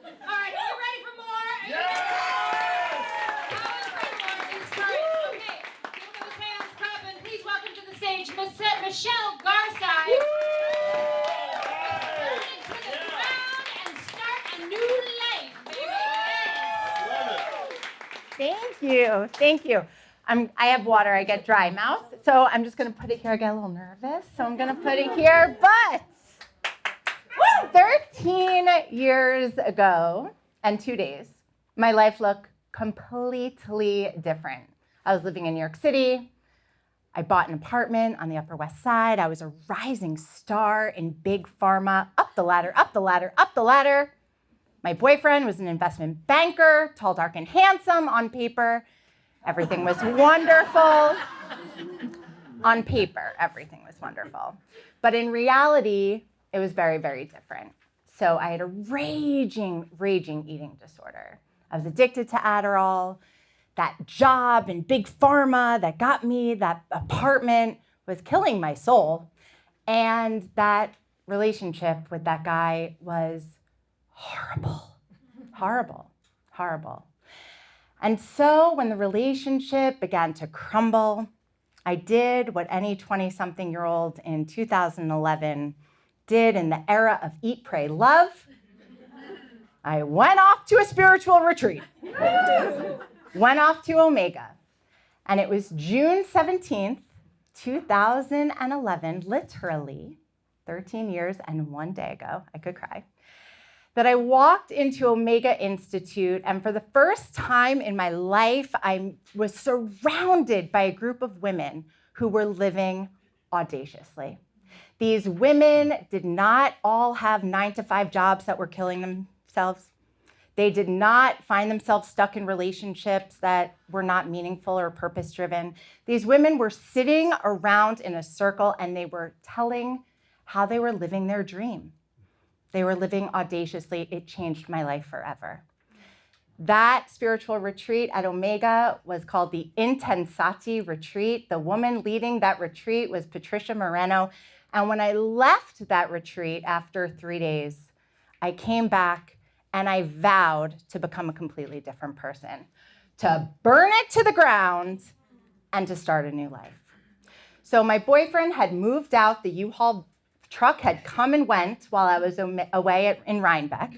All right, are you ready for more? Are you Yes! ready for more? Okay, give those hands clapping. Please welcome to the stage Michelle Garside. Running to the ground and start a new life, baby. Yes. Thank you. I have water, I get dry mouth, so I'm just gonna put it here. I get a little nervous, so I'm gonna put it here, but 13 years ago and 2 days, my life looked completely different. I was living in New York City. I bought an apartment on the Upper West Side. I was a rising star in big pharma, up the ladder, up the ladder, up the ladder. My boyfriend was an investment banker, tall, dark, and handsome on paper. Everything was wonderful. On paper, everything was wonderful. But in reality, it was very, very different. So I had a raging eating disorder. I was addicted to Adderall. That job in big pharma that got me that apartment was killing my soul. And that relationship with that guy was horrible. And so when the relationship began to crumble, I did what any 20-something-year-old in 2011 did in the era of Eat, Pray, Love. I went off to a spiritual retreat. Went off to Omega. And it was June 17th, 2011, literally 13 years and 1 day ago, I could cry, that I walked into Omega Institute, and for the first time in my life, I was surrounded by a group of women who were living audaciously. These women did not all have 9-to-5 jobs that were killing themselves. They did not find themselves stuck in relationships that were not meaningful or purpose-driven. These women were sitting around in a circle, and they were telling how they were living their dream. They were living audaciously. It changed my life forever. That spiritual retreat at Omega was called the Intensati Retreat. The woman leading that retreat was Patricia Moreno. And when I left that retreat after 3 days, I came back and I vowed to become a completely different person, to burn it to the ground and to start a new life. So my boyfriend had moved out. The U-Haul truck had come and went while I was away in Rhinebeck.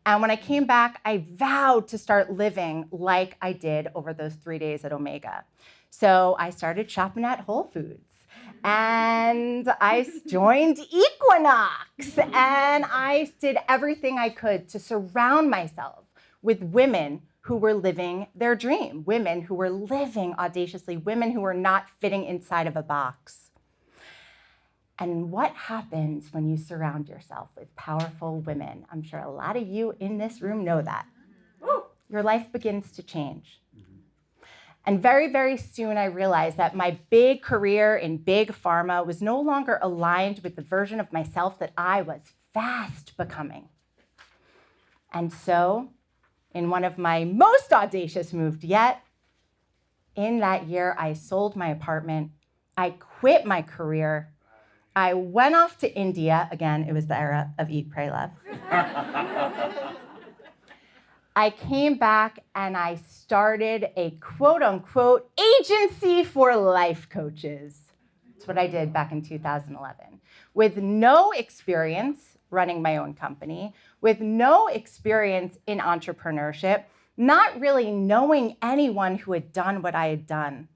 And when I came back, I vowed to start living like I did over those 3 days at Omega. So I started shopping at Whole Foods. And I joined Equinox. And I did everything I could to surround myself with women who were living their dream, women who were living audaciously, women who were not fitting inside of a box. And what happens when you surround yourself with powerful women? I'm sure a lot of you in this room know that. Your life begins to change. And very, very soon I realized that my big career in big pharma was no longer aligned with the version of myself that I was fast becoming. And so, in one of my most audacious moves yet, in that year I sold my apartment, I quit my career, I went off to India. Again, it was the era of Eat, Pray, Love. I came back and I started a quote unquote agency for life coaches. That's what I did back in 2011. With no experience running my own company, with no experience in entrepreneurship, not really knowing anyone who had done what I had done,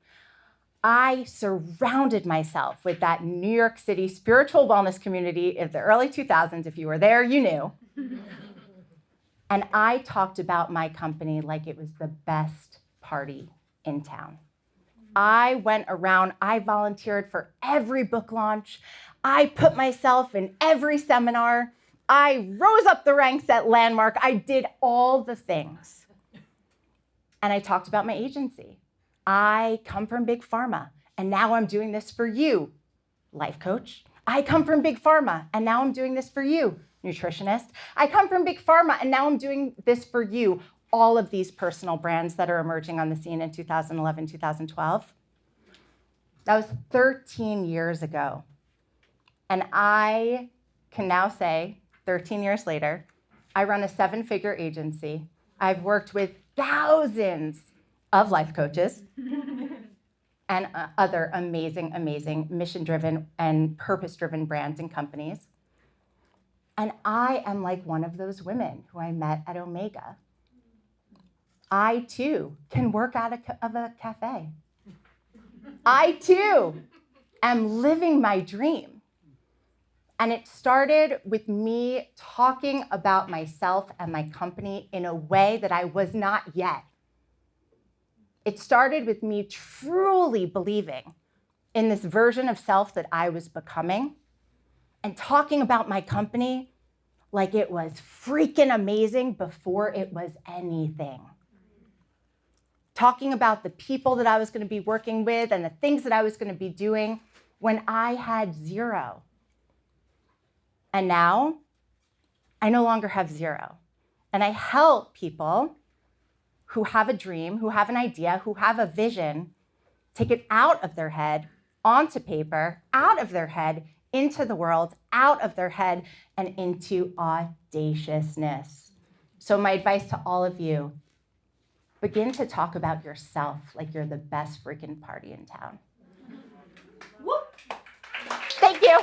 I surrounded myself with that New York City spiritual wellness community of the early 2000s. If you were there, you knew. And I talked about my company like it was the best party in town. I went around, I volunteered for every book launch. I put myself in every seminar. I rose up the ranks at Landmark. I did all the things. And I talked about my agency. I come from big pharma, and now I'm doing this for you, life coach. I come from big pharma, and now I'm doing this for you, nutritionist. I come from big pharma, and now I'm doing this for you, all of these personal brands that are emerging on the scene in 2011, 2012. That was 13 years ago. And I can now say, 13 years later, I run a 7-figure agency. I've worked with thousands of life coaches and other amazing, amazing mission-driven and purpose-driven brands and companies. And I am like one of those women who I met at Omega. I, too, can work out of a cafe. I, too, am living my dream. And it started with me talking about myself and my company in a way that I was not yet. It started with me truly believing in this version of self that I was becoming and talking about my company like it was freaking amazing before it was anything. Talking about the people that I was going to be working with and the things that I was going to be doing when I had zero. And now, I no longer have zero. And I help people who have a dream, who have an idea, who have a vision, take it out of their head, onto paper, out of their head, into the world, out of their head, and into audaciousness. So my advice to all of you, begin to talk about yourself like you're the best freaking party in town. Whoop. Thank you.